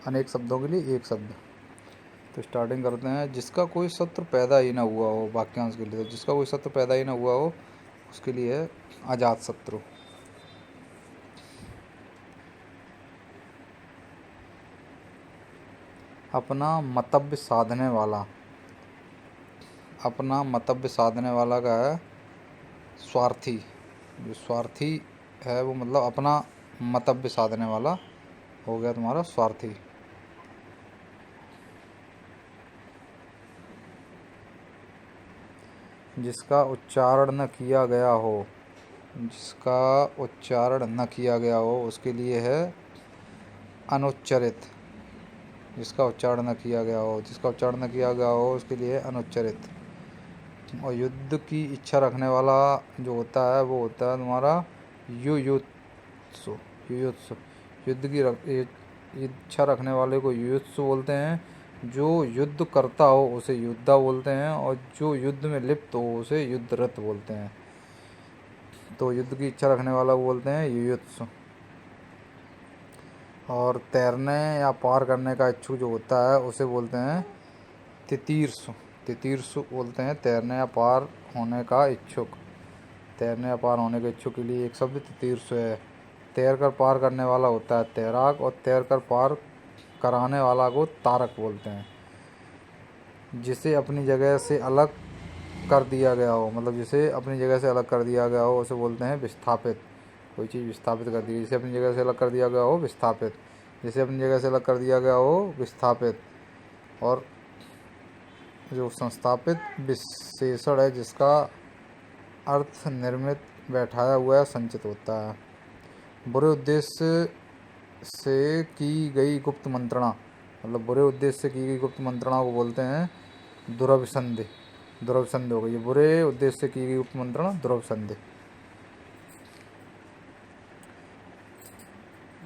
अनेक शब्दों के लिए एक शब्द। तो स्टार्टिंग करते हैं। जिसका कोई शत्रु पैदा ही ना हुआ हो, वाक्यांश के लिए। तो जिसका कोई शत्रु पैदा ही ना हुआ हो उसके लिए है अजात शत्रु। अपना मतव्य साधने वाला, अपना मतव्य साधने वाला का है स्वार्थी। जो स्वार्थी है वो मतलब अपना मतव्य साधने वाला हो गया तुम्हारा स्वार्थी। जिसका उच्चारण न किया गया हो, जिसका उच्चारण न किया गया हो उसके लिए है अनुच्चरित। जिसका उच्चारण न किया गया हो, जिसका उच्चारण न किया गया हो उसके लिए अनुच्चरित। और युद्ध की इच्छा रखने वाला जो होता है वो होता है तुम्हारा युयुत्सु। युयुत्सु युद्ध की इच्छा रखने वाले को युयुत्सु बोलते हैं। जो युद्ध करता हो उसे योद्धा बोलते हैं, और जो युद्ध में लिप्त हो उसे युद्धरत बोलते हैं। तो युद्ध की इच्छा रखने वाला को बोलते हैं युयुत्सु। और तैरने या पार करने का इच्छुक जो होता है उसे बोलते हैं तितीर्षु। तितीर्षु बोलते हैं तैरने या पार होने का इच्छुक। तैरने या पार होने के इच्छुक के लिए एक शब्द तितीर्षु है। तैर कर पार करने वाला होता है तैराक, और तैर कर पार कराने वाला को तारक बोलते हैं। जिसे अपनी जगह से अलग कर दिया गया हो, मतलब जिसे अपनी जगह से अलग कर दिया गया हो उसे बोलते हैं विस्थापित। कोई चीज़ विस्थापित कर दी, जिसे अपनी जगह से अलग कर दिया गया हो विस्थापित। जिसे अपनी जगह से अलग कर दिया गया हो विस्थापित। और जो संस्थापित विशेषण है जिसका अर्थ निर्मित, बैठाया हुआ, संचित होता है। बुरे उद्देश्य से की गई गुप्त मंत्रणा, मतलब बुरे उद्देश्य से की गई गुप्त मंत्रणा को बोलते हैं दुरभिसंधि। दुरभिसंधि हो गई, बुरे उद्देश्य से की गई गुप्त मंत्रणा दुरभिसंधि।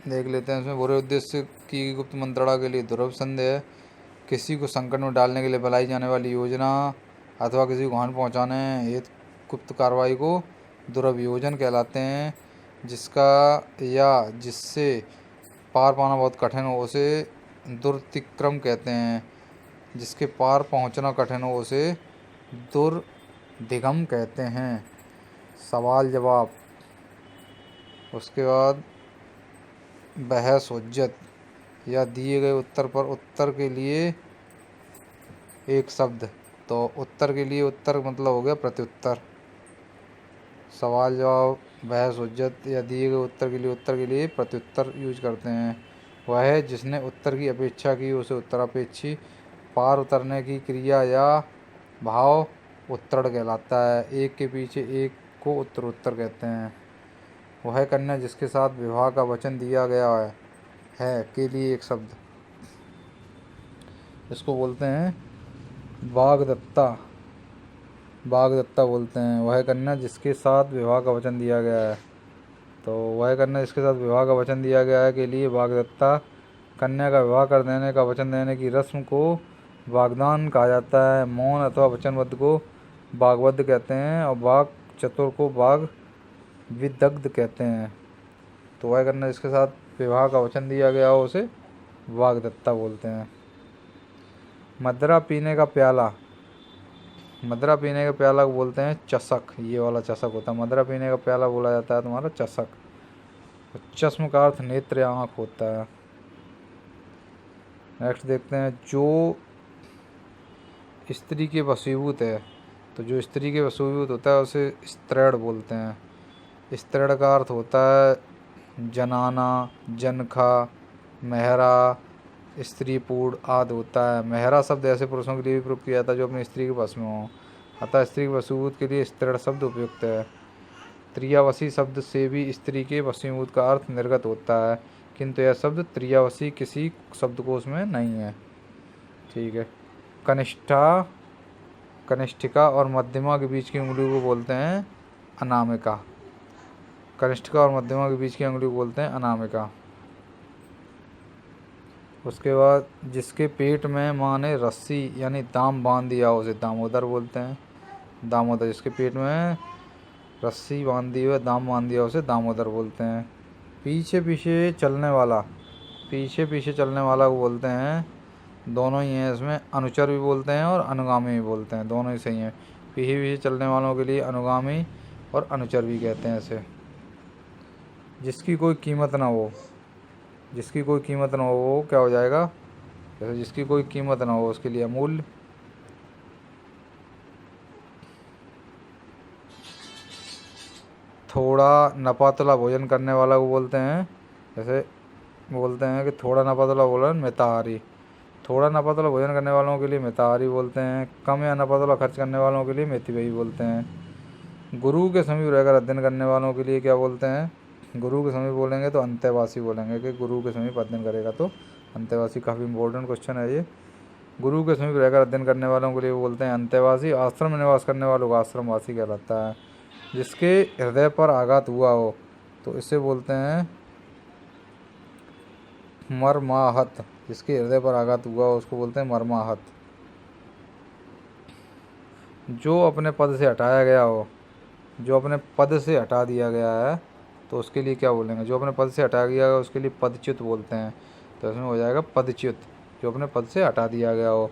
देख लेते हैं इसमें। बुरे उद्देश्य की गई गुप्त मंत्रणा के लिए दुरभिसंधि है। किसी को संकट में डालने के लिए बनाई जाने वाली योजना अथवा किसी को हानि पहुंचाने हेतु गुप्त कार्रवाई को दुरभियोजन कहलाते हैं। जिसका या जिससे पार पाना बहुत कठिन हो उसे दुर्तिक्रम कहते हैं। जिसके पार पहुंचना कठिन हो उसे दुर्दिगम कहते हैं। सवाल जवाब, उसके बाद बहस हुज्जत या दिए गए उत्तर पर उत्तर के लिए एक शब्द। तो उत्तर के लिए उत्तर मतलब हो गया प्रत्युत्तर। सवाल जवाब, बहस हुज्जत या दिए गए उत्तर के लिए प्रत्युत्तर यूज करते हैं। वह है जिसने उत्तर की अपेक्षा की उसे उत्तरापेक्षी। पार उतरने की क्रिया या भाव उत्तरण कहलाता है। एक के पीछे एक को उत्तरोत्तर कहते हैं। वह कन्या जिसके साथ विवाह का वचन दिया गया है के लिए एक शब्द। इसको बोलते हैं वाग्दत्ता। वाग्दत्ता बोलते हैं। वह कन्या जिसके साथ विवाह का वचन दिया गया है। तो वह कन्या जिसके साथ विवाह का वचन दिया गया है के लिए वाग्दत्ता। कन्या का विवाह कर देने का वचन देने की रस्म को वाग्दान कहा जाता है। मौन अथवा वचनबद्ध को वाग्बद्ध कहते हैं, और वाग चतुर को वाग विदग्ध कहते हैं। तो वह कन्या जिसके साथ विवाह का वचन दिया गया हो उसे वाग्दत्ता बोलते हैं। मदरा पीने का प्याला। मदरा पीने का प्याला को बोलते हैं चषक। ये वाला चषक होता है। मदरा पीने का प्याला बोला जाता है तुम्हारा चषक। चश्म का अर्थ नेत्र या आँख होता है। नेक्स्ट देखते हैं। जो स्त्री के वशीभूत है, तो जो स्त्री के वशीभूत होता है उसे स्त्रैण बोलते हैं। स्त्रैण का अर्थ होता है जनाना, जनखा, मेहरा, स्त्रीपूर्ण आदि होता है। मेहरा शब्द ऐसे पुरुषों के लिए भी प्रयोग किया जाता है जो अपनी स्त्री के वश में हो, अतः स्त्री के वशीभूत के लिए स्त्रीण शब्द उपयुक्त है। त्रियावसी शब्द से भी स्त्री के वशीभूत का अर्थ निर्गत होता है, किंतु यह शब्द त्रियावसी किसी शब्दकोश में नहीं है। ठीक है। कनिष्ठा, कनिष्ठिका और मध्यमा के बीच की उंगली को बोलते हैं अनामिका। कनिष्ठिका और मध्यमा के बीच की उंगली को बोलते हैं अनामिका। उसके बाद जिसके पेट में माँ ने रस्सी यानी दाम बांध दिया उसे दामोदर बोलते हैं। दामोदर, जिसके पेट में रस्सी बांध दी हुई, दाम बांध दिया उसे दामोदर बोलते हैं। पीछे पीछे चलने वाला, पीछे पीछे चलने वाला को बोलते हैं, दोनों ही हैं इसमें, अनुचर भी बोलते हैं और अनुगामी भी बोलते हैं, दोनों ही सही हैं। पीछे पीछे चलने वालों के लिए अनुगामी और अनुचर भी कहते हैं इसे। जिसकी कोई कीमत ना हो, जिसकी कोई कीमत ना हो वो क्या हो जाएगा, जैसे जिसकी कोई कीमत ना हो उसके लिए अमूल्य। थोड़ा नपातुला भोजन करने वाला को बोलते हैं, जैसे बोलते हैं कि थोड़ा नपातुला भोजन मिताहारी, थोड़ा नपातुला भोजन करने वालों के लिए मिताहारी बोलते हैं। कम या नपातुला खर्च करने वालों के लिए मितव्ययी बोलते हैं। गुरु के समीप रहकर अध्ययन करने वालों के लिए क्या बोलते हैं, गुरु के समीप बोलेंगे तो अंतेवासी बोलेंगे, कि गुरु के समीप अध्ययन करेगा तो अंतेवासी। काफ़ी इंपॉर्टेंट क्वेश्चन है ये। गुरु के समीप रहकर अध्ययन करने वालों के लिए बोलते हैं अंतेवासी। आश्रम में निवास करने वालों को आश्रमवासी कहलाता है। जिसके हृदय पर आघात हुआ हो तो इसे बोलते हैं मर्माहत। जिसके हृदय पर आघात हुआ हो उसको बोलते हैं मर्माहत। जो अपने पद से हटाया गया हो, जो अपने पद से हटा दिया गया है तो उसके लिए क्या बोलेंगे, जो अपने पद से हटाया गया है उसके लिए पदच्युत बोलते हैं, तो इसमें हो जाएगा पदच्युत, जो अपने पद से हटा दिया गया हो।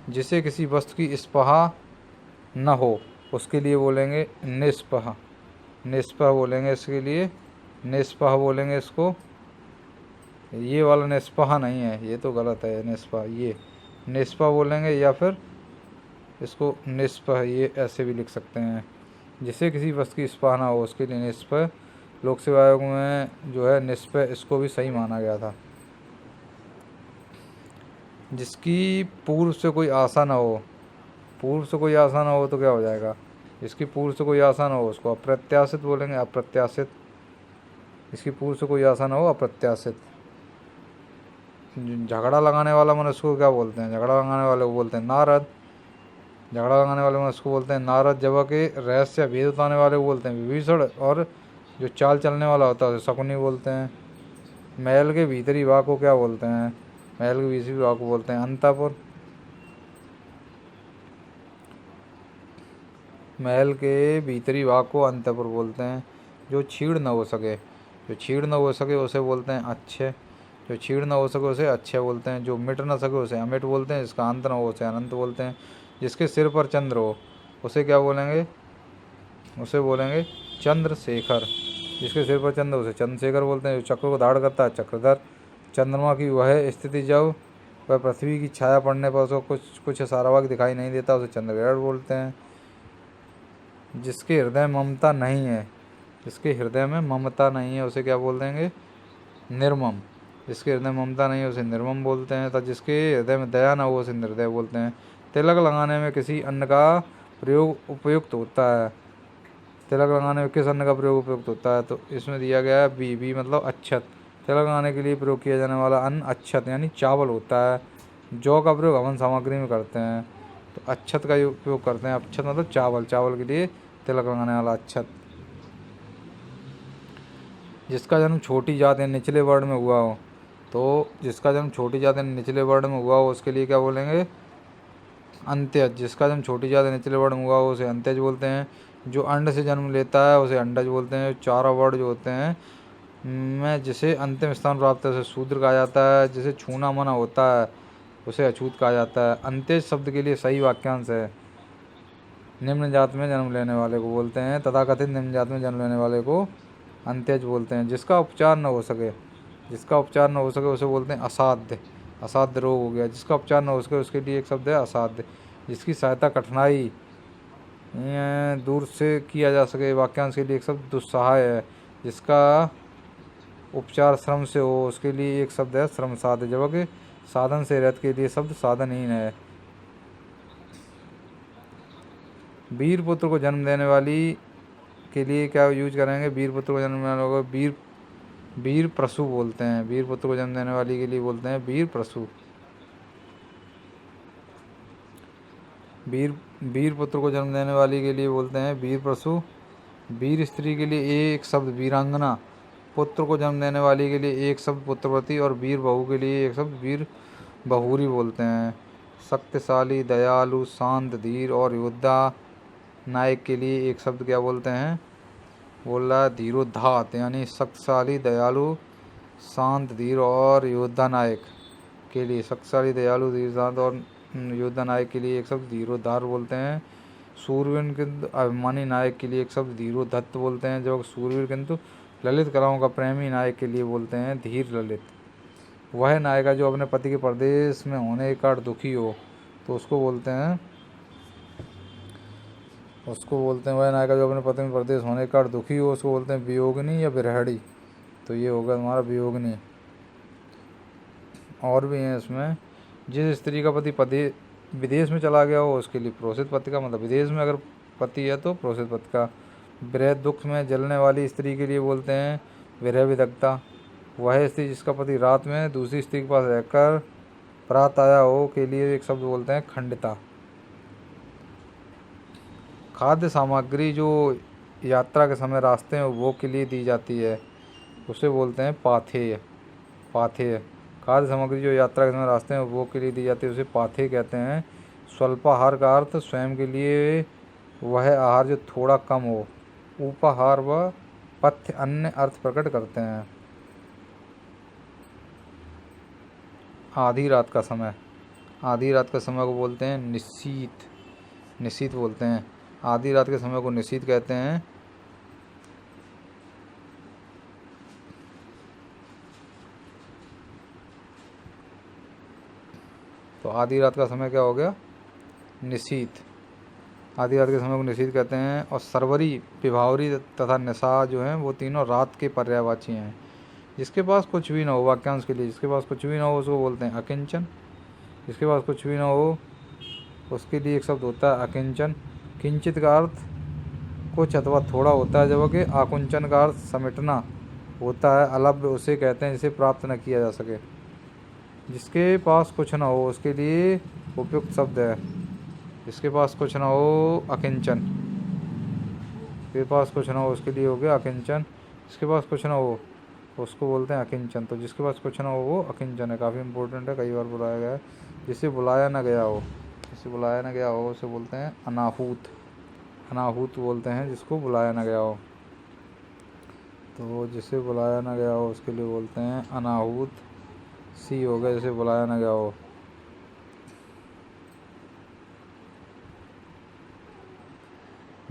जिसे किसी वस्तु की स्पृहा न हो उसके लिए बोलेंगे निस्पृह, निस्पृह बोलेंगे इसके लिए, निस्पृह बोलेंगे इसको। ये वाला निस्पृह नहीं है, ये तो गलत है, निस्पृह, ये निस्पृह बोलेंगे, या फिर इसको निस्पृह, ये ऐसे भी लिख सकते हैं। जिसे किसी वस्तु की स्पृहा ना हो उसके लिए निस्पृह। लोक सेवा आयोग में जो है निस्पृह, इसको भी सही माना गया था। जिसकी पूर्व से कोई आशा ना हो, पूर्व से कोई आशा ना हो तो क्या हो जाएगा, जिसकी पूर्व से कोई आशा ना हो उसको अप्रत्याशित बोलेंगे, अप्रत्याशित। जिसकी पूर्व से कोई आशा ना हो अप्रत्याशित। झगड़ा लगाने वाला मनुष्य को क्या बोलते हैं, झगड़ा लगाने वाले को बोलते हैं नारद। झगड़ा लगाने वाले मनुष्य को बोलते हैं नारद। जबकि रहस्य या भेद बताने वाले को बोलते हैं विभीषण। और जो चाल चलने वाला होता है उसे शकुनी बोलते हैं। महल के भीतरी भाग को क्या बोलते हैं, महल के भीतरी भाग को बोलते हैं अंतःपुर। महल के भीतरी भाग को अंतःपुर बोलते हैं। जो छीड़ न हो सके, जो छीड़ न हो सके उसे बोलते हैं अच्छे। जो छीड़ न हो सके उसे अच्छे बोलते हैं। जो मिट न सके उसे अमिट बोलते हैं। जिसका अंत न हो उसे अनंत बोलते हैं। जिसके सिर पर चंद्र हो उसे क्या बोलेंगे, उसे बोलेंगे चंद्रशेखर। जिसके सिर पर चंद्र उसे चंद्रशेखर बोलते हैं। जो चक्र को धारण करता है चक्रधर। चंद्रमा की वह स्थिति जब वह पृथ्वी की छाया पड़ने पर उसको कुछ सारावाक दिखाई नहीं देता उसे चंद्रग्रहण बोलते हैं। जिसके हृदय में ममता नहीं है, जिसके हृदय में ममता नहीं है उसे क्या बोल देंगे, निर्मम। जिसके हृदय में ममता नहीं है उसे निर्मम बोलते हैं। तथा जिसके हृदय में दया न हो उसे निर्दय बोलते हैं। तिलक लगाने में किसी अन्न का प्रयोग उपयुक्त होता है, तिलक लगाने में किस अन्न का प्रयोग उपयुक्त होता है, तो इसमें दिया गया है बी मतलब अच्छत। तिलक लगाने के लिए प्रयोग किया जाने वाला अन्न अच्छत यानी चावल होता है। जौ का प्रयोग हवन सामग्री में करते हैं, तो अच्छत का उपयोग करते हैं। अच्छत मतलब चावल, चावल के लिए तिलक लगाने वाला अच्छत। जिसका जन्म छोटी जात या निचले वर्ण में हुआ हो, तो जिसका जन्म छोटी जात या निचले वर्ण में हुआ हो उसके लिए क्या बोलेंगे, अंत्यज। जिसका जन्म छोटी जात या निचले वर्ण में हुआ हो उसे अंत्यज बोलते हैं। जो अंड से जन्म लेता है उसे अंडज बोलते हैं। चार वर्ण जो होते हैं में जिसे अंतिम स्थान प्राप्त है उसे शूद्र कहा जाता है। जिसे छूना मना होता है उसे अछूत कहा जाता है। अंत्यज शब्द के लिए सही वाक्यांश है निम्न जात में जन्म लेने वाले को बोलते हैं। तथाकथित निम्न जात में जन्म लेने वाले को अंत्यज बोलते हैं। जिसका उपचार न हो सके, जिसका उपचार न हो सके उसे बोलते हैं असाध्य। असाध्य रोग हो गया, जिसका उपचार न हो सके उसके लिए एक शब्द है असाध्य। जिसकी सहायता कठिनाई दूर से किया जा सके वाक्यांश के लिए एक शब्द दुस्सहाय है। जिसका उपचार श्रम से हो उसके लिए एक शब्द है श्रम साध्य। जबकि साधन से रहित के लिए शब्द साधनहीन है। वीर पुत्र को जन्म देने वाली के लिए क्या यूज करेंगे, वीर पुत्र को जन्म देने वाले को वीर प्रसू बोलते हैं। वीर पुत्र को जन्म देने वाली के लिए बोलते हैं वीर प्रसू। वीर पुत्र को जन्म देने वाली के लिए बोलते हैं वीर प्रसू। वीर स्त्री के लिए एक शब्द वीरांगना। पुत्र को जन्म देने वाली के लिए एक शब्द पुत्रवती। और वीर बहू के लिए एक शब्द वीर बहुरी बोलते हैं। शक्तिशाली, दयालु, शांत, धीर और योद्धा नायक के लिए एक शब्द क्या बोलते हैं, बोल रहा है धीरोदात्त यानी शक्तिशाली, दयालु, शांत, धीर और योद्धा नायक के लिए शक्तिशाली, दयालु, धीर, शांत और योद्धा नायक के लिए एक शब्द धीरोद्धार बोलते हैं। सूरवीर किंतु अभिमानी नायक के लिए एक शब्द धीरोद्धत बोलते हैं। जो सूरवीर किंतु ललित कलाओं का प्रेमी नायक के लिए बोलते हैं धीर ललित। वह नायिका जो अपने पति के परदेश में होने के कारण दुखी हो तो उसको बोलते हैं वह नायिका जो अपने पति में परदेश होने के कारण दुखी हो उसको बोलते हैं वियोगिनी या विरहड़ी। तो ये होगा हमारा वियोगिनी। और भी हैं इसमें, जिस स्त्री का पति विदेश में चला गया हो उसके लिए प्रोषित पति का, मतलब विदेश में अगर पति है तो प्रोषित पति का। विरह दुख में जलने वाली स्त्री के लिए बोलते हैं विरह विदग्धा। वह स्त्री जिसका पति रात में दूसरी स्त्री के पास रहकर प्रात आया हो के लिए एक शब्द बोलते हैं खंडिता। खाद्य सामग्री जो यात्रा के समय रास्ते में वो के लिए दी जाती है उसे बोलते हैं पाथेय। खाद्य सामग्री जो यात्रा के समय रास्ते में वो के लिए दी जाती है उसे पाथेय कहते हैं। स्वल्पाहार का अर्थ स्वयं के लिए वह आहार जो थोड़ा कम हो। उपाहार व पथ्य अन्य अर्थ प्रकट करते हैं। आधी रात का समय को बोलते हैं निशीत बोलते हैं। आधी रात के समय को निशीत कहते हैं। तो आधी रात का समय क्या हो गया? निशीत। आधी रात के समय को निशीत कहते हैं। और सरवरी, विभावरी तथा निशा जो हैं वो तीनों रात के पर्यायवाची हैं। जिसके पास कुछ भी ना हो, वाक्यांश के लिए जिसके पास कुछ भी ना हो उसको बोलते हैं अकिंचन। जिसके पास कुछ भी ना हो उसके लिए एक शब्द होता है अकिंचन। किंचित का अर्थ कुछ अथवा थोड़ा होता है, जबकि आकुंचन का अर्थ समेटना होता है। अलभ्य उसे कहते हैं जिसे प्राप्त न किया जा सके। जिसके पास कुछ ना हो उसके लिए उपयुक्त शब्द है। जिसके पास कुछ ना हो अकिंचन। जिसके पास कुछ ना हो उसके लिए हो गया अकिंचन। जिसके पास कुछ ना हो उसको बोलते हैं अकिंचन। तो जिसके पास कुछ ना हो वो अकिंचन है। काफ़ी इंपॉर्टेंट है, कई बार बुलाया गया है। जिसे बुलाया ना गया हो उसे बोलते हैं अनाहूत बोलते हैं जिसको बुलाया ना गया हो। तो जिसे बुलाया ना गया हो उसके लिए बोलते हैं अनाहूत। सी हो गया जिसे बुलाया ना गया हो।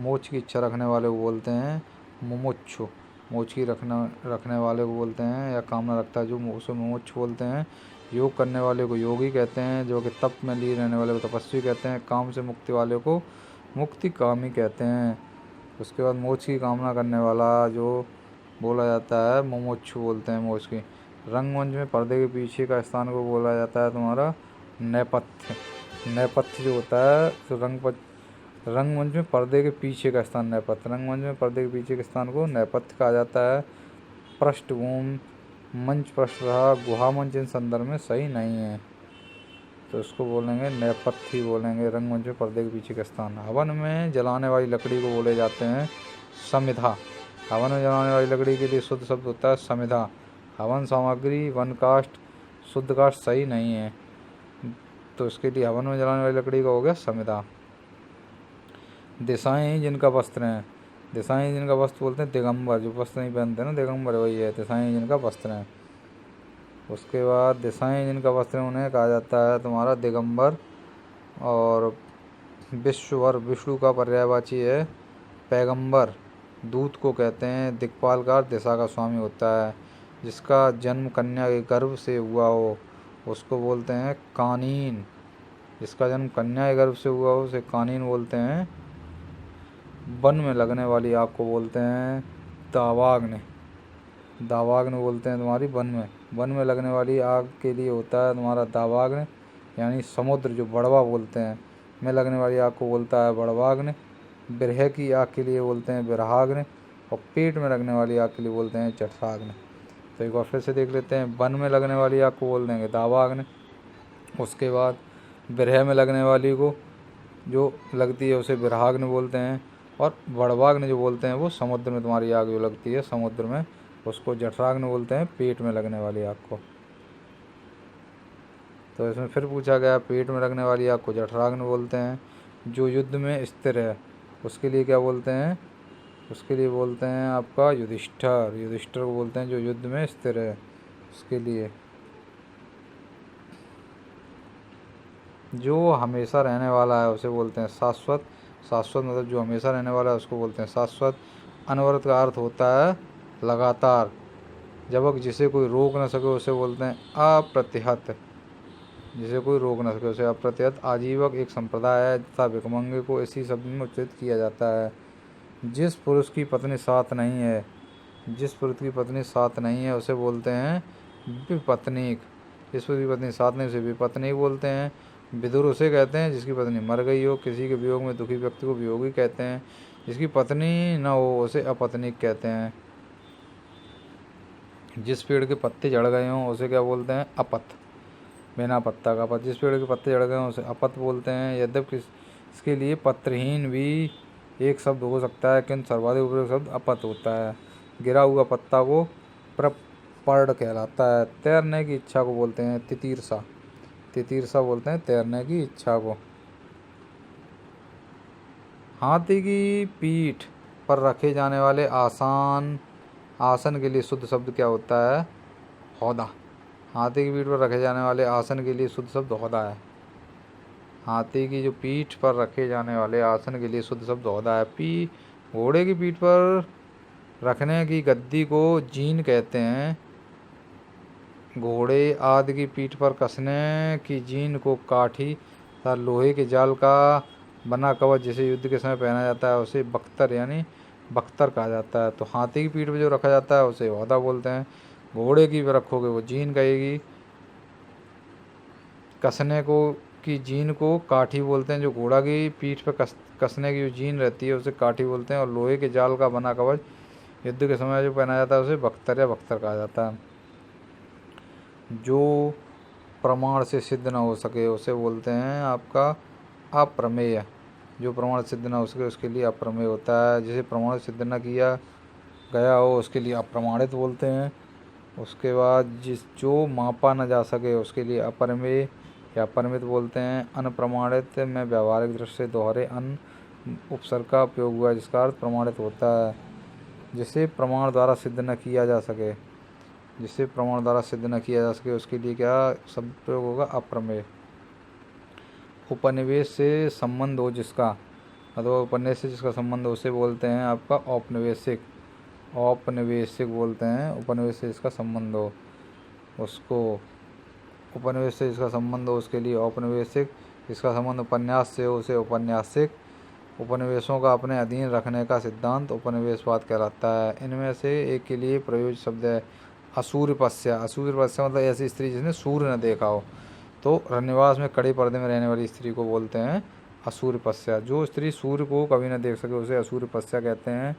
मोक्ष की इच्छा रखने वाले को बोलते हैं मुमुक्षु। मोक्ष की रखने वाले को बोलते हैं या कामना रखता है जो उसे मुमुक्षु बोलते हैं। योग करने वाले को योगी कहते हैं। जो कि तप में लिए रहने वाले को तपस्वी कहते हैं। काम से मुक्ति वाले को मुक्ति कामी कहते हैं। उसके बाद मोक्ष की कामना करने वाला जो बोला जाता है मुमुक्षु बोलते हैं मोक्ष की। रंगमंच में पर्दे के पीछे का स्थान को बोला जाता है तुम्हारा नेपथ्य जो होता है। तो रंगमंच में पर्दे के पीछे का स्थान नेपथ्य। रंगमंच में पर्दे के पीछे के स्थान को नेपथ्य कहा जाता है। पृष्ठभूमि, मंच पृष्ठ रहा, गुहा मंच इन संदर्भ में सही नहीं है, तो इसको बोलेंगे नेपथ्य बोलेंगे। रंगमंच में पर्दे के पीछे का स्थान। हवन में जलाने वाली लकड़ी को बोले जाते हैं समिधा। हवन में जलाने वाली लकड़ी के लिए शुद्ध शब्द होता है समिधा। हवन सामग्री वन काष्ठ, शुद्ध काष्ठ सही नहीं है, तो इसके लिए हवन में जलाने वाली लकड़ी का हो गया समिधा। दिशाएं जिनका वस्त्र हैं। दिशाएं जिनका वस्त्र बोलते हैं दिगंबर। जो वस्त्र नहीं पहनते ना दिगंबर, वही है दिशाएं जिनका वस्त्र हैं। उसके बाद दिशाएं जिनका वस्त्र है उन्हें कहा जाता है तुम्हारा दिगंबर। और विश्ववर, विष्णु का पर्यायवाची है पैगंबर। दूत को कहते हैं दिक्पाल का दिशा का स्वामी होता है। जिसका जन्म कन्या के गर्भ से हुआ हो उसको बोलते हैं कानीन। जिसका जन्म कन्या के गर्भ से हुआ हो उसे कानीन बोलते हैं। वन में लगने वाली आग को बोलते हैं दावाग्नि बोलते हैं तुम्हारी वन में लगने वाली आग के लिए होता है तुम्हारा दावाग्नि। यानी समुद्र जो बड़वा बोलते हैं में लगने वाली आग को बोलता है बड़वाग्नि। बिरह की आग के लिए बोलते हैं बिरहाग्नि। और पेट में लगने वाली आग के लिए बोलते हैं जठराग्नि। तो एक बार फिर से देख लेते हैं। वन में लगने वाली आग को बोल देंगे दावाग्नि। उसके बाद बिरह में लगने वाली को जो लगती है उसे बिरहाग्नि बोलते हैं। और बड़वाग्नि जो बोलते हैं वो समुद्र में तुम्हारी आग जो लगती है समुद्र में उसको जठराग्नि बोलते हैं, पेट में लगने वाली आग को। तो इसमें फिर पूछा गया पेट में लगने वाली आग को जठराग्नि बोलते हैं। जो युद्ध में स्थिर है उसके लिए क्या बोलते हैं? उसके लिए बोलते हैं आपका युधिष्ठिर को बोलते हैं जो युद्ध में स्थिर है। उसके लिए जो हमेशा रहने वाला है उसे बोलते हैं शाश्वत। शाश्वत मतलब जो हमेशा रहने वाला है उसको बोलते हैं शाश्वत। अनवरत का अर्थ होता है लगातार। जबकि जिसे कोई रोक न सके उसे बोलते हैं अप्रतिहत। जिसे कोई रोक न सके उसे अप्रतिहत। आजीवक एक संप्रदाय है तथा भिखमंगे को इसी शब्द में उच्चारित किया जाता है। जिस पुरुष की पत्नी साथ नहीं है, जिस पुरुष की पत्नी साथ नहीं है उसे बोलते हैं विपत्नीक। जिस पुरुष की पत्नी साथ नहीं उसे विपत्नीक बोलते हैं। विदुर उसे कहते हैं जिसकी पत्नी मर गई हो। किसी के वियोग में दुखी व्यक्ति को वियोगी कहते हैं। जिसकी पत्नी न हो उसे अपत्नीक कहते हैं। जिस पेड़ के पत्ते झड़ गए हों उसे क्या बोलते हैं? अपत। बिना पत्ता का पत्ता। जिस पेड़ के पत्ते झड़ गए हों उसे अपत बोलते हैं। यद्यपि इसके लिए पत्रहीन भी एक शब्द हो सकता है, किंतु सर्वाधिक उपयोग शब्द अपत होता है। गिरा हुआ पत्ता को पर्ण कहलाता है। तैरने की इच्छा को बोलते हैं तितीर्षा। तितीर्षा बोलते हैं तैरने की इच्छा को। हाथी की पीठ पर रखे जाने वाले आसन के लिए शुद्ध शब्द क्या होता है? हौदा। हाथी की पीठ पर रखे जाने वाले आसन के लिए शुद्ध शब्द हौदा है। हाथी की जो पीठ पर रखे जाने वाले आसन के लिए शुद्ध शब्द हौदा है। घोड़े की पीठ पर रखने की गद्दी को जीन कहते हैं। घोड़े आदि की पीठ पर कसने की जीन को काठी तथा लोहे के जाल का बना कवच जिसे युद्ध के समय पहना जाता है उसे बख्तर यानी बख्तर कहा जाता है। तो हाथी की पीठ पर जो रखा जाता है उसे हौदा बोलते हैं। घोड़े की पर रखोगे वो जीन कहेगी। कसने को की जीन को काठी बोलते हैं। जो घोड़ा की पीठ पर कसने की जो जीन रहती है उसे काठी बोलते हैं। और लोहे के जाल का बना कवच युद्ध के समय जो पहना जाता है उसे बख्तर या बख्तर कहा जाता है। जो प्रमाण से सिद्ध न हो सके उसे बोलते हैं आपका अप्रमेय। जो प्रमाण सिद्ध न हो सके उसके लिए अप्रमेय होता है। जिसे प्रमाण सिद्ध न किया गया हो उसके लिए अप्रमाणित बोलते हैं। उसके बाद जो मापा न जा सके उसके लिए अपरमेय या परिमित बोलते हैं। अनप्रमाणित में व्यावहारिक दृष्टि से दोहरे अन उपसर्ग का उपयोग हुआ जिसका अर्थ प्रमाणित होता है। जिसे प्रमाण द्वारा सिद्ध न किया जा सके, जिसे प्रमाण द्वारा सिद्ध न किया जा सके उसके लिए क्या शब्द प्रयोग होगा? अप्रमेय। उपनिवेश से संबंध हो जिसका, अथवा उपन्यास से जिसका संबंध हो उसे बोलते हैं आपका औपनिवेशिक। औपनिवेशिक बोलते हैं उपनिवेश से जिसका संबंध हो उसको। उपनिवेश से जिसका संबंध हो उसके लिए औपनिवेशिक। जिसका संबंध उपन्यास से हो उसे औपन्यासिक। उपनिवेशों का अपने अधीन रखने का सिद्धांत उपनिवेशवाद कहलाता है। इनमें से एक के लिए प्रयोज्य शब्द है असूर्यपस्या। असूर्यपस्या मतलब ऐसी स्त्री जिसने सूर्य न देखा हो। तो रनिवास में कड़े पर्दे में रहने वाली स्त्री को बोलते हैं असूर्यपस्या। जो स्त्री सूर्य को कभी न देख सके उसे असूर्यपस्या कहते हैं।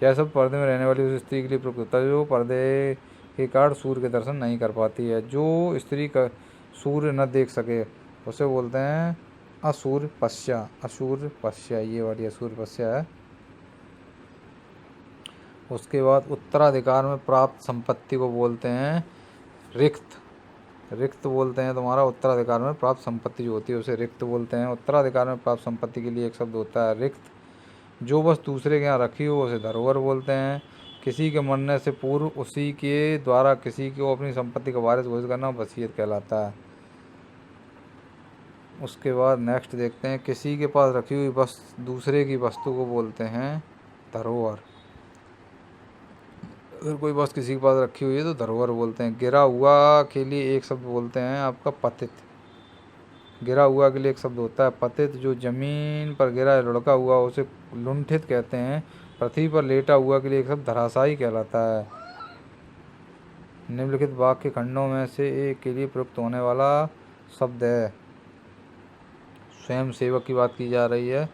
यह सब पर्दे में रहने वाली उस स्त्री के लिए प्रयुक्त होता है जो पर्दे के कारण सूर्य के दर्शन नहीं कर पाती है। जो स्त्री का सूर्य न देख सके उसे बोलते हैं असूर्यपस्या। असूर्यपस्या ये वाली असूर्यपस्या है। उसके बाद उत्तराधिकार में प्राप्त संपत्ति को बोलते हैं रिक्त। रिक्त बोलते हैं तुम्हारा उत्तराधिकार में प्राप्त संपत्ति जो होती है उसे रिक्त बोलते हैं। उत्तराधिकार में प्राप्त संपत्ति के लिए एक शब्द होता है रिक्त। जो बस दूसरे के यहाँ रखी हो उसे धरोहर बोलते हैं। किसी के मरने से पूर्व उसी के द्वारा किसी को अपनी संपत्ति का वारिस घोषित करना वसीयत कहलाता है। उसके बाद नेक्स्ट देखते हैं, किसी के पास रखी हुई बस दूसरे की वस्तु को बोलते हैं धरोहर। अगर कोई बस किसी के पास रखी हुई है तो धरोहर बोलते हैं। गिरा हुआ के लिए एक शब्द बोलते हैं आपका पतित। गिरा हुआ के लिए एक शब्द होता है पतित। जो जमीन पर गिरा है लुढ़का हुआ उसे लुंठित कहते हैं। पृथ्वी पर लेटा हुआ के लिए एक शब्द धराशायी कहलाता है। निम्नलिखित वाक्य खंडों में से एक के लिए प्रयुक्त होने वाला शब्द है। स्वयं सेवक की बात की जा रही है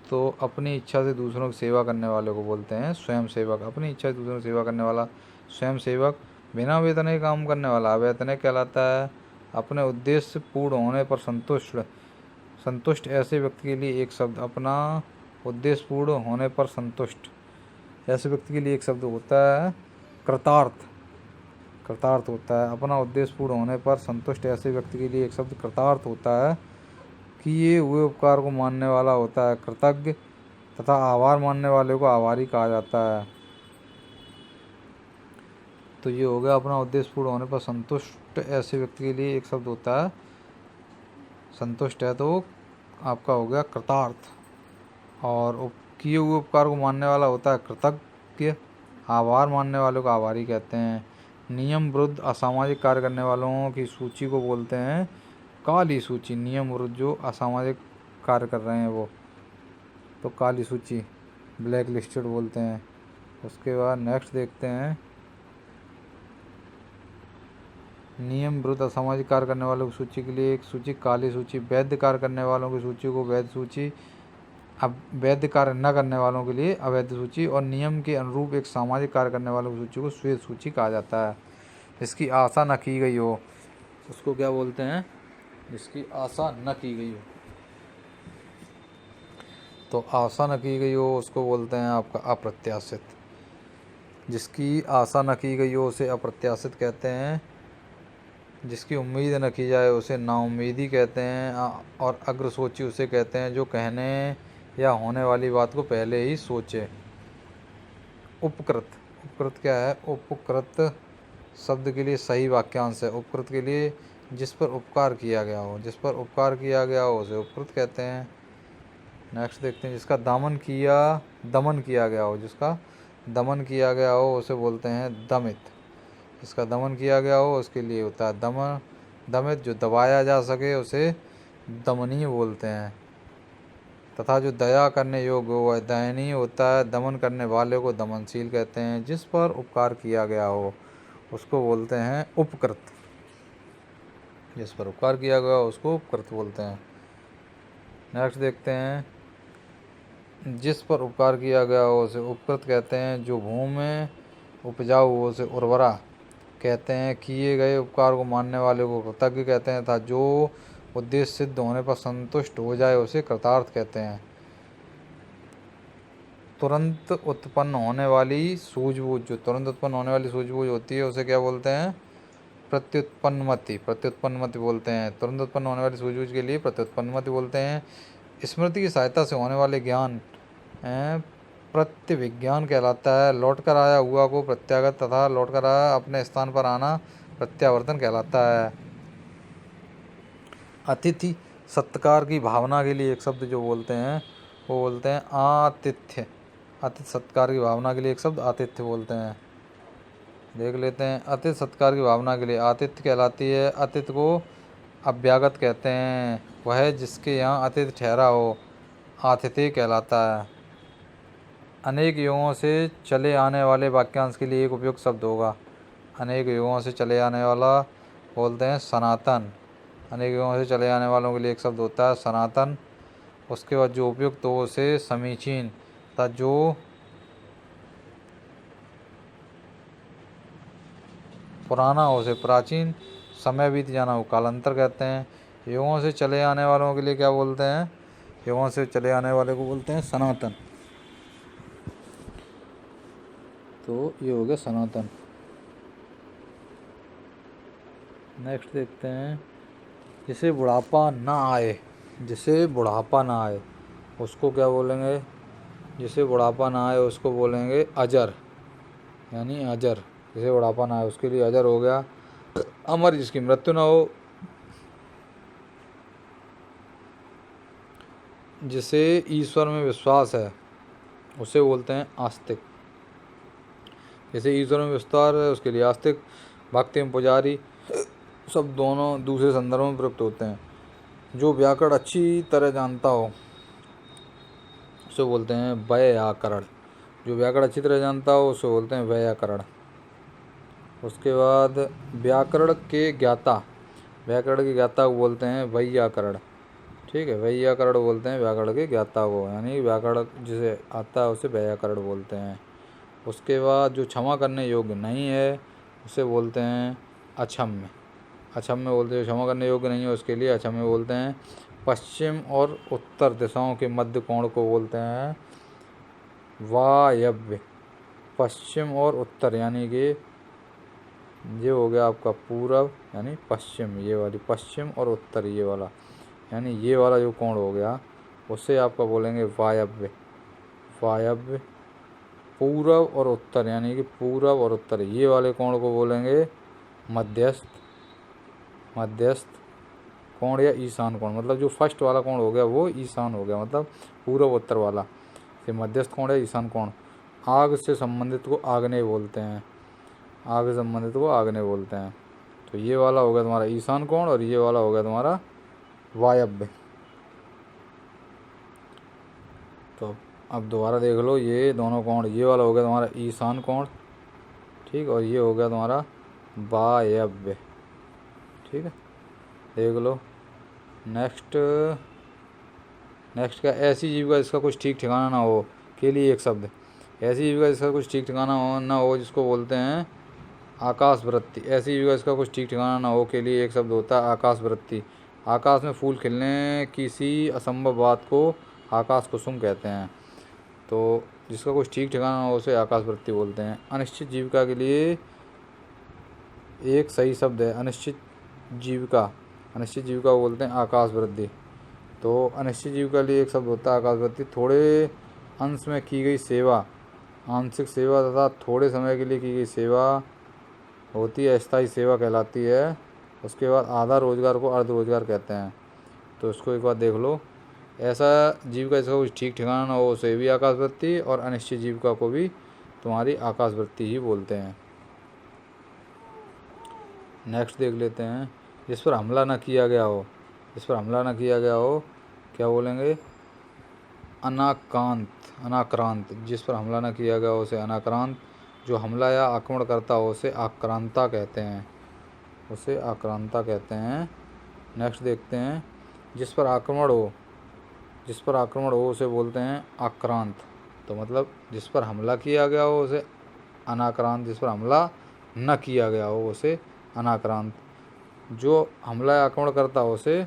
तो अपनी इच्छा से दूसरों की सेवा करने वाले को बोलते हैं स्वयं सेवक। अपनी इच्छा से दूसरों की सेवा करने वाला स्वयं सेवक। बिना वेतन के काम करने वाला अवेतनिक कहलाता है। अपने उद्देश्य पूर्ण होने पर संतुष्ट ऐसे व्यक्ति के लिए एक शब्द, अपना उद्देश्य पूर्ण होने पर संतुष्ट ऐसे व्यक्ति के लिए एक शब्द होता है कृतार्थ। कृतार्थ होता है। अपना उद्देश्य पूर्ण होने पर संतुष्ट ऐसे व्यक्ति के लिए एक शब्द कृतार्थ होता है। किए हुए उपकार को मानने वाला होता है कृतज्ञ तथा आभार मानने वाले को आभारी कहा जाता है। तो ये हो गया अपना उद्देश्य पूर्ण होने पर संतुष्ट। ऐसे व्यक्ति के लिए एक शब्द होता है संतुष्ट है, तो आपका हो गया कृतार्थ। और किए हुए उपकार को मानने वाला होता है कृतज्ञ। आभार मानने वालों को आभारी कहते हैं। नियम विरुद्ध असामाजिक कार्य करने वालों की सूची को बोलते हैं काली सूची। नियम विरुद्ध जो असामाजिक कार्य कर रहे हैं वो, तो काली सूची, ब्लैक लिस्टेड बोलते हैं। उसके बाद नेक्स्ट देखते हैं, नियम विरुद्ध असामाजिक कार्य करने वालों की सूची के लिए एक सूची काली सूची। वैध कार्य करने वालों की सूची को वैध सूची। अब वैध कार्य न करने वालों के लिए अवैध सूची। और नियम के अनुरूप एक सामाजिक कार्य करने वालों की सूची को श्वेत सूची कहा जाता है। जिसकी आशा न की गई हो उसको क्या बोलते हैं? जिसकी आशा न की गई हो, तो आशा न की गई हो उसको बोलते हैं आपका अप्रत्याशित। जिसकी आशा न की गई हो उसे अप्रत्याशित कहते हैं। जिसकी उम्मीद न की जाए उसे नाउम्मीदी कहते हैं। और अग्रसोची उसे कहते हैं जो कहने या होने वाली बात को पहले ही सोचे। उपकृत, उपकृत क्या है? उपकृत शब्द के लिए सही वाक्यांश है। उपकृत के लिए जिस पर उपकार किया गया हो, जिस पर उपकार किया गया हो उसे उपकृत कहते हैं। नेक्स्ट देखते हैं, जिसका दमन किया गया हो, जिसका दमन किया गया हो उसे बोलते हैं दमित। जिसका दमन किया गया हो उसके लिए होता है दमित। जो दबाया जा सके उसे दमनीय बोलते हैं। तथा जो दया करने योग्य हो वह दयनीय होता है। दमन करने वाले को दमनशील कहते हैं। जिस पर उपकार किया गया हो उसको बोलते हैं उपकृत। जिस पर उपकार किया गया हो उसको उपकृत बोलते हैं। नेक्स्ट देखते हैं, जिस पर उपकार किया गया हो उसे उपकृत कहते हैं। जो भूमि उपजाऊ हो उसे उर्वरा कहते हैं। किए गए उपकार को मानने वाले को कृतज्ञ कहते हैं। तथा जो उद्देश्य सिद्ध होने पर संतुष्ट हो जाए उसे कृतार्थ कहते हैं। तुरंत उत्पन्न होने वाली सूझबूझ, जो तुरंत उत्पन्न होने वाली सूझबूझ होती है उसे क्या बोलते हैं? प्रत्युत्पन्नमति। प्रत्युत्पन्नमति बोलते हैं। तुरंत उत्पन्न होने वाली सूझबूझ के लिए प्रत्युत्पन्नमति बोलते हैं। स्मृति की सहायता से होने वाले ज्ञान प्रत्यभिज्ञान कहलाता है। लौटकर आया हुआ को प्रत्यागत तथा लौटकर आया अपने स्थान पर आना प्रत्यावर्तन कहलाता है। अतिथि सत्कार की भावना के लिए एक शब्द जो बोलते हैं वो बोलते हैं आतिथ्य। अतिथि सत्कार की भावना के लिए एक शब्द आतिथ्य बोलते हैं। देख लेते हैं, अतिथि सत्कार की भावना के लिए आतिथ्य कहलाती है। अतिथि को अभ्यागत कहते हैं। वह जिसके यहाँ अतिथि ठहरा हो आतिथ्य कहलाता है। अनेक युगों से चले आने वाले वाक्यांश के लिए एक उपयुक्त शब्द होगा। अनेक युगों से चले आने वाला बोलते हैं सनातन। अनेक युगों से चले आने वालों के लिए एक शब्द होता है सनातन। उसके बाद जो उपयुक्त हो उसे समीचीन, तथा जो पुराना हो उसे प्राचीन, समय बीत जाना हो कालांतर कहते हैं। युगों से चले आने वालों के लिए क्या बोलते हैं? युगों से चले आने वाले को बोलते हैं सनातन। तो ये हो गया सनातन। नेक्स्ट देखते हैं, जिसे बुढ़ापा ना आए, जिसे बुढ़ापा ना आए उसको क्या बोलेंगे? जिसे बुढ़ापा ना आए उसको बोलेंगे अजर, यानी अजर। जिसे बुढ़ापा ना आए उसके लिए अजर हो गया। अमर, जिसकी मृत्यु ना हो। जिसे ईश्वर में विश्वास है उसे बोलते हैं आस्तिक। जिसे ईश्वर में विश्वास है उसके लिए आस्तिक। भक्ति में पुजारी सब दोनों दूसरे संदर्भ में प्रयुक्त होते हैं। जो व्याकरण अच्छी तरह जानता हो उसे बोलते हैं व्याकरण। जो व्याकरण अच्छी तरह जानता हो उसे बोलते हैं व्याकरण। उसके बाद व्याकरण के ज्ञाता, व्याकरण के ज्ञाता को बोलते हैं वैयाकरण। ठीक है, वैयाकरण बोलते हैं व्याकरण के ज्ञाता को, यानी व्याकरण जिसे आता है उसे वैयाकरण बोलते हैं। उसके बाद जो क्षमा करने योग्य नहीं है उसे बोलते हैं अक्षम्य। अक्षम्य बोलते हैं, क्षमा करने योग्य नहीं है उसके लिए अक्षम्य बोलते हैं। पश्चिम और उत्तर दिशाओं के मध्य कोण को बोलते हैं वायव्य। पश्चिम और उत्तर यानी कि ये हो गया आपका पूरब यानी पश्चिम, ये वाली पश्चिम, और उत्तर ये वाला, यानी ये वाला जो कोण हो गया उसे आपका बोलेंगे वायव्य। वायव्य। पूरब और उत्तर, यानी कि पूरब और उत्तर, ये वाले कोण को बोलेंगे मध्यस्थ। मध्यस्थ कोण या ईशान कोण, मतलब जो फर्स्ट वाला कोण हो गया वो ईशान हो गया, मतलब पूरब उत्तर वाला, ये मध्यस्थ कोण या ईशान कोण। आग से संबंधित को आग्नेय बोलते हैं, आग से संबंधित को आग्नेय बोलते हैं। तो ये वाला हो गया तुम्हारा ईशान कोण और ये वाला हो गया तुम्हारा वायव्य। तो अब दोबारा देख लो, ये दोनों कोण, ये वाला हो गया तुम्हारा ईशान कोण, ठीक, और ये हो गया तुम्हारा वायव्य, ठीक है। देख लो नेक्स्ट। नेक्स्ट क्या, ऐसी जीविका जिसका कुछ ठीक ठिकाना ना हो के लिए एक शब्द। ऐसी जीविका जिसका कुछ ठीक ठिकाना हो ना हो जिसको बोलते हैं आकाश वृत्ति। ऐसी जीविका जिसका कुछ ठीक ठिकाना ना हो के लिए एक शब्द होता है आकाश वृत्ति। आकाश में फूल खिलने किसी असंभव बात को आकाश कुसुम कहते हैं। तो जिसका कुछ ठीक ठिकाना ना हो उसे आकाश वृत्ति बोलते हैं। अनिश्चित जीविका के लिए एक सही शब्द है अनिश्चित जीविका। अनिश्चित जीविका को बोलते हैं आकाश वृद्धि। तो अनिश्चित जीविका के लिए एक शब्द होता है आकाश वृत्ति। थोड़े अंश में की गई सेवा, आंशिक सेवा तथा थोड़े समय के लिए की गई सेवा होती है, अस्थायी सेवा कहलाती है। उसके बाद आधा रोजगार को अर्ध रोजगार कहते हैं। तो इसको एक बार देख लो, ऐसा जीविका जिसका कुछ ठीक ठिकाना ना हो उसे भी आकाश वृत्ति, और अनिश्चित जीविका को भी तुम्हारी आकाश वृत्ति ही बोलते हैं। नेक्स्ट देख लेते हैं, जिस पर हमला न किया गया हो। जिस पर हमला न किया गया हो क्या बोलेंगे, अनाक्रांत। अनाक्रांत, जिस पर हमला न किया गया हो उसे अनाक्रांत। जो हमला या आक्रमण करता हो उसे आक्रांता कहते हैं, उसे आक्रांता कहते हैं। नेक्स्ट देखते हैं, जिस पर आक्रमण हो, जिस पर आक्रमण हो उसे बोलते हैं आक्रांत। तो मतलब जिस पर हमला किया गया हो उसे अनाक्रांत, जिस पर हमला न किया गया हो उसे अनाक्रांत। जो हमला या आक्रमण करता हो उसे,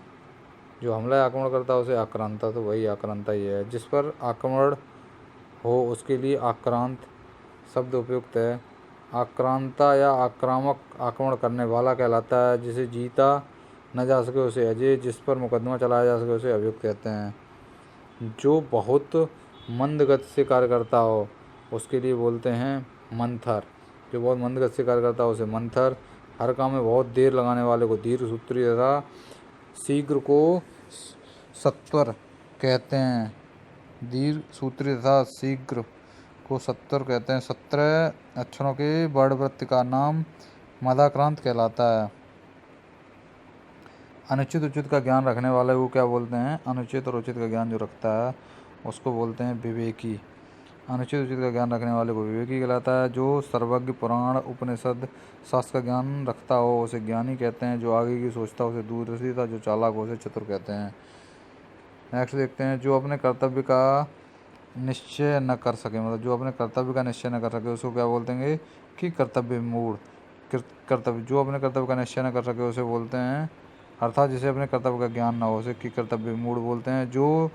जो हमला या आक्रमण करता है उसे आक्रांता। तो वही आक्रांता ही है। जिस पर आक्रमण हो उसके लिए आक्रांत शब्द उपयुक्त है। आक्रांता या आक्रामक आक्रमण करने वाला कहलाता है। जिसे जीता न जा सके उसे अजय, जिस पर मुकदमा चलाया जा सके उसे अभियुक्त कहते हैं। जो बहुत मंद गति से कार्य करता हो उसके लिए बोलते हैं मंथर। जो बहुत मंद गति से कार्य करता हो उसे मंथर। हर काम में बहुत देर लगाने वाले को दीर्घसूत्री तथा शीघ्र को सत्वर कहते हैं। दीर्घसूत्री तथा शीघ्र को सत्वर कहते हैं। 17 अक्षरों के वर्णवृत्त का नाम मदाक्रांत कहलाता है। अनुचित उचित का ज्ञान रखने वाले को क्या बोलते हैं, अनुचित और उचित का ज्ञान जो रखता है उसको बोलते हैं विवेकी। अनुचित उचित का ज्ञान रखने वाले को विवेकी कहलाता है। जो सर्वज्ञ पुराण उपनिषद शास्त्र का ज्ञान रखता हो उसे ज्ञानी कहते हैं। जो आगे की सोचता है उसे दूरदर्शी तथा जो चालाक हो उसे चतुर कहते हैं। नेक्स्ट देखते हैं, जो अपने कर्तव्य का निश्चय न कर सके, मतलब जो अपने कर्तव्य का निश्चय न कर सके उसको क्या बोलते हैं कि कर्तव्य मूढ़। कर्तव्य, जो अपने कर्तव्य का निश्चय न कर सके उसे बोलते हैं, अर्थात जिसे अपने कर्तव्य का ज्ञान न हो उसे कि कर्तव्य मूढ़ बोलते हैं। जो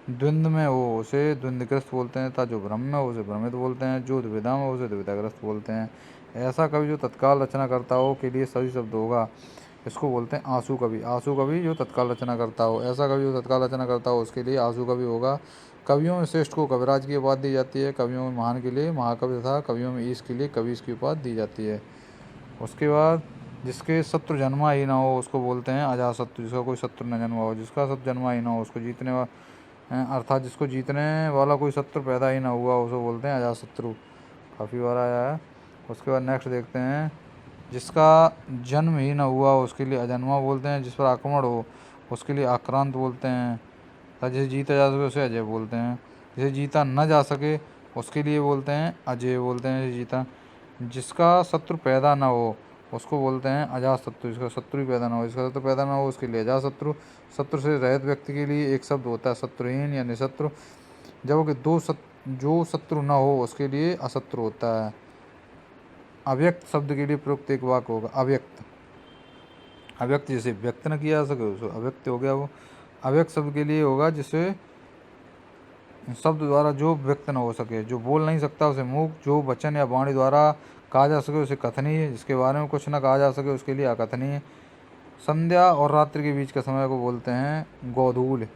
द्वंद्व में हो उसे द्वंद्वग्रस्त बोलते हैं तथा जो भ्रम में हो उसे भ्रमित बोलते हैं। जो दुविधा में हो उसे दुविधाग्रस्त बोलते हैं। ऐसा कवि जो तत्काल रचना करता हो के लिए सही शब्द होगा, इसको बोलते हैं आंसू कवि। आंसू कवि जो तत्काल रचना करता हो, ऐसा कवि जो तत्काल रचना करता हो उसके लिए आंसू कवि होगा। कवियों में श्रेष्ठ को कविराज की उपाधि दी जाती है। कवियों में महान के लिए महाकवि तथा कवियों में ईश के लिए कवि की उपाधि दी जाती है। उसके बाद, जिसके शत्रु जन्मा ही ना हो उसको बोलते हैं अजातशत्रु। जिसका कोई शत्रु न जन्मा हो, जिसका शत्रु जन्मा ही ना हो उसको जीतने अर्थात जिसको जीतने वाला कोई शत्रु पैदा ही ना हुआ उसको बोलते हैं अजातशत्रु। काफ़ी बार आया है। उसके बाद नेक्स्ट देखते हैं, जिसका जन्म ही ना हुआ उसके लिए अजन्मा बोलते हैं। जिस पर आक्रमण हो उसके लिए आक्रांत बोलते हैं। तथा जिसे जीता जा सके उसे अजय बोलते हैं। जिसे जीता न जा सके उसके लिए बोलते हैं अजय बोलते हैं। जिसे जीता, जिसका शत्रु पैदा ना हो उसको बोलते हैं अजातशत्रु। जिसका शत्रु ही पैदा ना हो, जिसका शत्रु पैदा ना हो उसके लिए अजातशत्रु। शत्रु से रहित व्यक्ति के लिए एक शब्द होता है शत्रुहीन या निशत्रु। जबकि जो शत्रु न हो उसके लिए अशत्रु होता है। अव्यक्त शब्द के लिए प्रयुक्त एक वाक्य होगा अव्यक्त। अव्यक्त जिसे व्यक्त न किया जा सके उसको अव्यक्त हो गया वो। अव्यक्त शब्द के लिए होगा जिसे शब्द द्वारा जो व्यक्त न हो सके, जो बोल नहीं सकता उसे मूक, जो वचन या वाणी द्वारा कहा जा सके उसे कथनीय, जिसके बारे में कुछ न कहा जा सके उसके लिए अकथनीय। संध्या और रात्रि के बीच के समय को बोलते हैं गोधूल।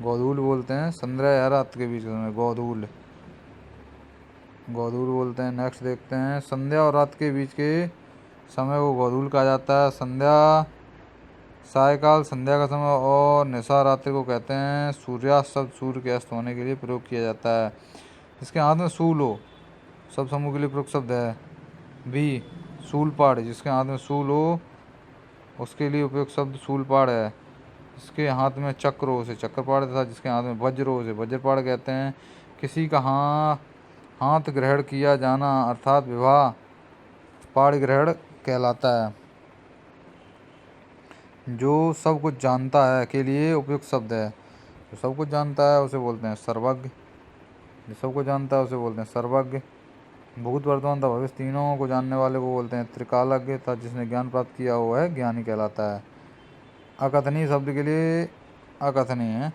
गोधूल बोलते हैं संध्या या रात्रि के बीच का समय गोधूल। गोधूल बोलते हैं। नेक्स्ट देखते हैं, संध्या और रात के बीच के समय को गोधूल कहा जाता है। संध्या सायकाल संध्या का समय और निशा रात्रि को कहते हैं। सूर्यास्त शब्द सूर्य के अस्त होने के लिए प्रयोग किया जाता है। जिसके हाथ में शूल हो, सब समूह के लिए प्रयुक्त शब्द है। बी शूलपाड़, जिसके हाथ में शूल हो उसके लिए उपयुक्त शब्द शूलपाड़ है। जिसके हाथ में चक्र हो उसे चक्रपाड़ तथा जिसके हाथ में वज्र हो उसे वज्रपाड़ कहते हैं। किसी का हाथ ग्रहण किया जाना अर्थात विवाह पाड़ ग्रहण कहलाता है। जो सब कुछ जानता है के लिए उपयुक्त शब्द है। जो सब कुछ जानता है उसे बोलते हैं सर्वज्ञ। जो सब कुछ जानता है उसे बोलते हैं सर्वज्ञ। भूत वर्तमान तथा भविष्य तीनों को जानने वाले को बोलते हैं त्रिकालज्ञ तथा जिसने ज्ञान प्राप्त किया हुआ है ज्ञानी कहलाता है। अकथनीय शब्द के लिए अकथनीय है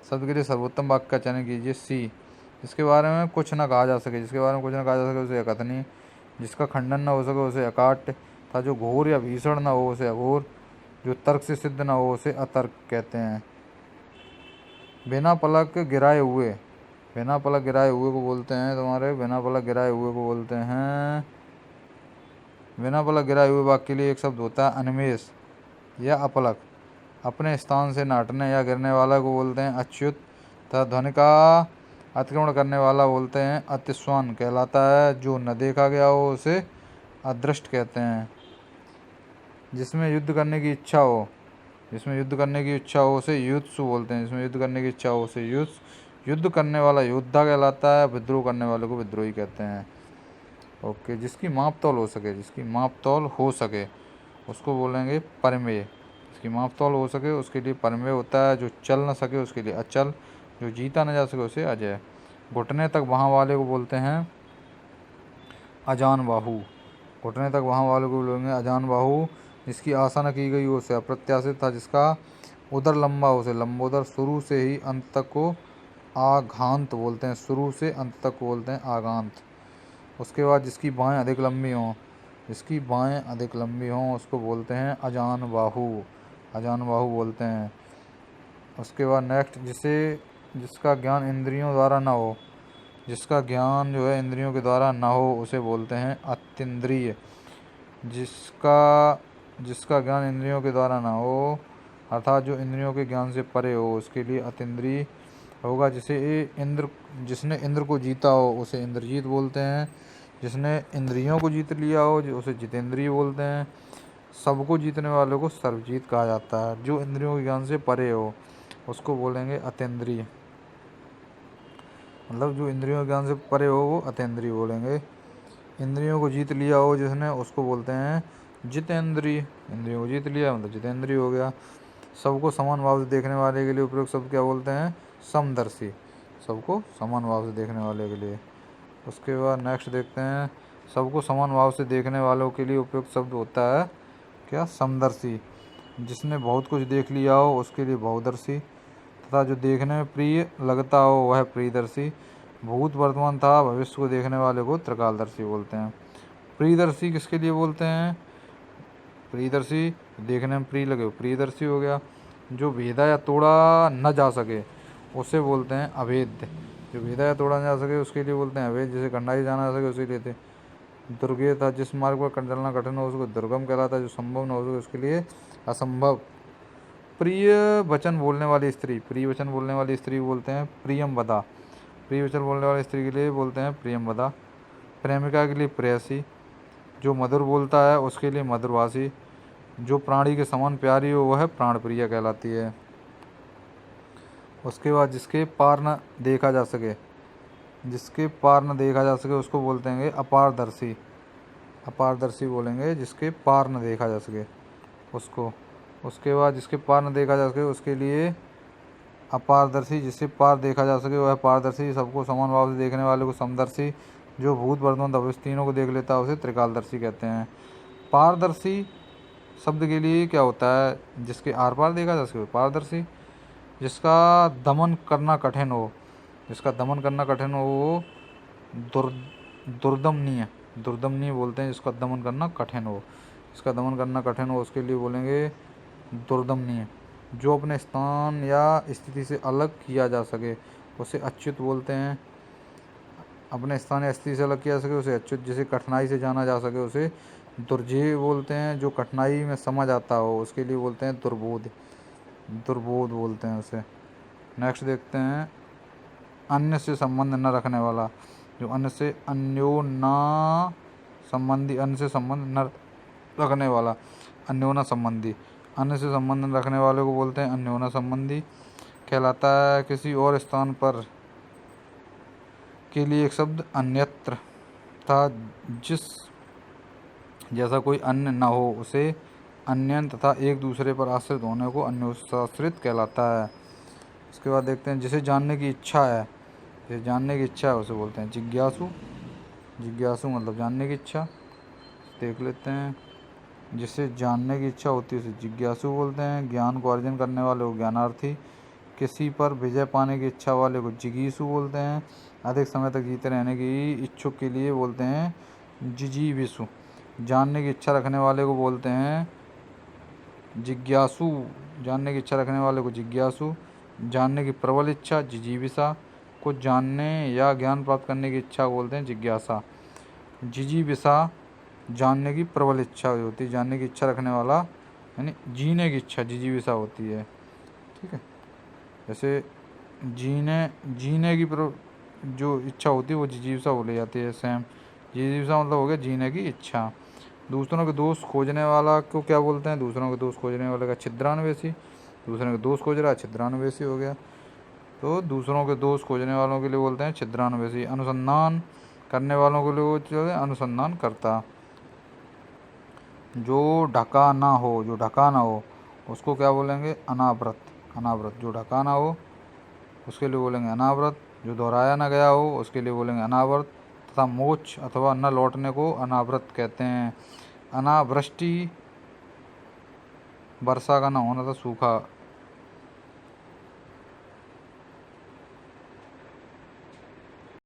शब्द के लिए सर्वोत्तम वाक्य का चयन कीजिए। सी जिसके बारे में कुछ न कहा जा सके, जिसके बारे में कुछ न कहा जा सके उसे अकथनीय। जिसका खंडन न हो सके उसे अकाट्य तथा जो घोर या भीषण न हो उसे अघोर। जो तर्क से सिद्ध न हो उसे अतर्क कहते हैं। बिना पलक गिराए हुए, बिना पलक गिराए हुए को बोलते हैं तुम्हारे बिना पलक गिराए हुए को बोलते हैं। बिना पलक गिराए हुए वाक्य के लिए एक शब्द होता है अनिमेष या अपलक। अपने स्थान से नाटने या गिरने वाला को बोलते हैं अच्युत तथा ध्वनि का अतिक्रमण करने वाला बोलते हैं अतिस्वान कहलाता है। जो न देखा गया हो उसे अदृष्ट कहते हैं। जिसमें युद्ध करने की इच्छा हो, जिसमें युद्ध करने की इच्छा हो उसे युत्सु बोलते हैं। जिसमें युद्ध करने की इच्छा हो उसे युद्ध करने वाला योद्धा कहलाता है। विद्रोह करने वाले को विद्रोही कहते हैं। ओके, जिसकी माप तौल हो सके, जिसकी माप तौल हो सके उसको बोलेंगे परमेय। जिसकी माप तौल हो सके उसके लिए परमेय होता है। जो चल न सके उसके लिए अचल। जो जीता न जा सके उसे अजय। घुटने तक वहाँ वाले को बोलते हैं अजान बाहु। घुटने तक वहाँ वाले को बोलेंगे अजान बाहु। जिसकी आशा न की गई हो उसे अप्रत्याशित था। जिसका उदर लंबा हो उसे लंबोदर। शुरू से ही अंत तक को आघांत बोलते हैं। शुरू से अंत तक को बोलते हैं आगांत। उसके बाद जिसकी बाहें अधिक लंबी हों, जिसकी बाहें अधिक लंबी हों उसको बोलते हैं अजान बाहु। अजान बाहु बोलते हैं। उसके बाद नेक्स्ट जिसका ज्ञान इंद्रियों द्वारा ना हो, जिसका ज्ञान जो है इंद्रियों के द्वारा ना हो उसे बोलते हैं अतीन्द्रिय। जिसका जिसका ज्ञान इंद्रियों के द्वारा ना हो अर्थात जो इंद्रियों के ज्ञान से परे हो उसके लिए अतीन्द्रिय होगा। जिसने इंद्र को जीता हो उसे इंद्रजीत बोलते हैं। जिसने इंद्रियों को जीत लिया हो उसे जितेंद्रिय बोलते हैं। सबको जीतने वालों को सर्वजीत कहा जाता है। जो इंद्रियों के ज्ञान से परे हो उसको बोलेंगे अतीन्द्रिय। मतलब जो इंद्रियों के ज्ञान से परे हो वो अतीन्द्रिय बोलेंगे। इंद्रियों को जीत लिया हो जिसने उसको बोलते हैं जितेंद्रिय। इंद्रियों को जीत लिया मतलब जितेंद्रिय हो गया। सबको समान भाव से देखने वाले के लिए उपयुक्त शब्द क्या बोलते हैं समदर्शी। सबको समान भाव से देखने वाले के लिए। उसके बाद नेक्स्ट देखते हैं, सबको समान भाव से देखने वालों के लिए उपयुक्त शब्द होता है क्या समदर्शी। जिसने बहुत कुछ देख लिया हो उसके लिए बहुदर्शी तथा जो देखने में प्रिय लगता हो वह प्रियदर्शी। भूत वर्तमान था भविष्य को देखने वाले को त्रिकालदर्शी बोलते हैं। प्रियदर्शी किसके लिए बोलते हैं प्रियदर्शी, देखने में प्रिय लगे प्रियदर्शी हो गया। जो भेदा या तोड़ा न जा सके उसे बोलते हैं अभेद्य। जो भेदा या तोड़ा न जा सके उसके लिए बोलते हैं अभेद्य। जैसे गंडाई जाना जा सके उसे लिए थे दुर्गे था। जिस मार्ग पर चलना कठिन हो उसको दुर्गम कहलाता है। जो संभव न हो सके उसके लिए असंभव। प्रिय वचन बोलने वाली स्त्री, प्रिय वचन बोलने वाली स्त्री बोलते हैं प्रियम वदा। प्रिय वचन बोलने वाली स्त्री के लिए बोलते हैं प्रियम वदा। प्रेमिका के लिए प्रेयसी। जो मधुर बोलता है उसके लिए मधुरभाषी। जो प्राणी के समान प्यारी हो वह प्राण प्रिय कहलाती है। उसके बाद जिसके पार न देखा जा सके, जिसके पार न देखा जा सके उसको बोलते हैं अपारदर्शी। अपारदर्शी बोलेंगे जिसके पार न देखा जा सके उसको। उसके बाद जिसके पार न देखा जा सके उसके लिए अपारदर्शी। जिससे पार देखा जा सके वह पारदर्शी। सबको समान भाव से देखने वाले को समदर्शी। जो भूत वर्तमान भविष्य तीनों को देख लेता है उसे त्रिकालदर्शी कहते हैं। पारदर्शी शब्द के लिए क्या होता है जिसके आर पार देखा जा सके पारदर्शी। जिसका दमन करना कठिन हो, जिसका दमन करना कठिन हो वो दुर्दमनीय। दुर्दमनीय बोलते हैं जिसका दमन करना कठिन हो। जिसका दमन करना कठिन हो उसके लिए बोलेंगे दुर्दमनीय। जो अपने स्थान या स्थिति से अलग किया जा सके उसे अच्युत बोलते हैं। अपने स्थानीय स्थिति से अलग किया जा सके उसे अच्युत, जिसे कठिनाई से जाना जा सके उसे दुर्जेय बोलते हैं, जो कठिनाई में समझ आता हो उसके लिए बोलते हैं दुर्बोध, दुर्बोध बोलते हैं उसे। नेक्स्ट देखते हैं अन्य से संबंध न रखने वाला, जो अन्य से अन्योना संबंधी, अन्य से संबंध न रखने वाला, अन्योना संबंधी, अन्य से संबंध न रखने वाले को बोलते हैं अन्योना संबंधी कहलाता है। किसी और स्थान पर के लिए एक शब्द अन्यत्र था, जिस जैसा कोई अन्य न हो उसे अन्यन तथा एक दूसरे पर आश्रित होने को अन्योसाश्रित कहलाता है। इसके बाद देखते हैं जिसे जानने की इच्छा है, जिसे जानने की इच्छा है उसे बोलते हैं जिज्ञासु, जिज्ञासु मतलब जानने की इच्छा। देख लेते हैं जिसे जानने की इच्छा होती है उसे जिज्ञासु बोलते हैं। ज्ञान को अर्जन करने वाले को ज्ञानार्थी, किसी पर विजय पाने की इच्छा वाले को जिगीषु बोलते हैं। अधिक समय तक जीते रहने की इच्छुक के लिए बोलते हैं जिजीविषु। जानने की इच्छा रखने वाले को बोलते हैं जिज्ञासु, जानने की इच्छा रखने वाले को जिज्ञासु। जानने की प्रबल इच्छा जिजीविषा, कुछ जानने या ज्ञान प्राप्त करने की इच्छा को बोलते हैं जिज्ञासा। जिजीविषा जानने की प्रबल इच्छा होती है, जानने की इच्छा रखने वाला यानी जीने की इच्छा जिजीविषा होती है। ठीक है, जैसे जीने की जो इच्छा होती है वो जिजीविषा बोली जाती है। सेम जिजीविषा मतलब हो गया जीने की इच्छा। दूसरों के दोष खोजने वाला को क्या बोलते हैं, दूसरों के दोष खोजने वाले का छिद्रान्वेषी, दूसरों के दोष खोज रहा है छिद्रान्वेषी हो गया। तो दूसरों के दोष खोजने वालों के लिए बोलते हैं छिद्रान्वेषी। अनुसंधान करने वालों के लिए बोलते हैं अनुसंधान करता। जो ढका ना हो, जो ढका ना हो उसको क्या बोलेंगे अनावृत, अनावृत। जो ढका ना हो उसके लिए बोलेंगे अनावृत। जो दोहराया ना गया हो उसके लिए बोलेंगे अनावृत। तथा मोक्ष अथवा न लौटने को अनावृत कहते हैं। अनावृष्टि वर्षा का न होना था सूखा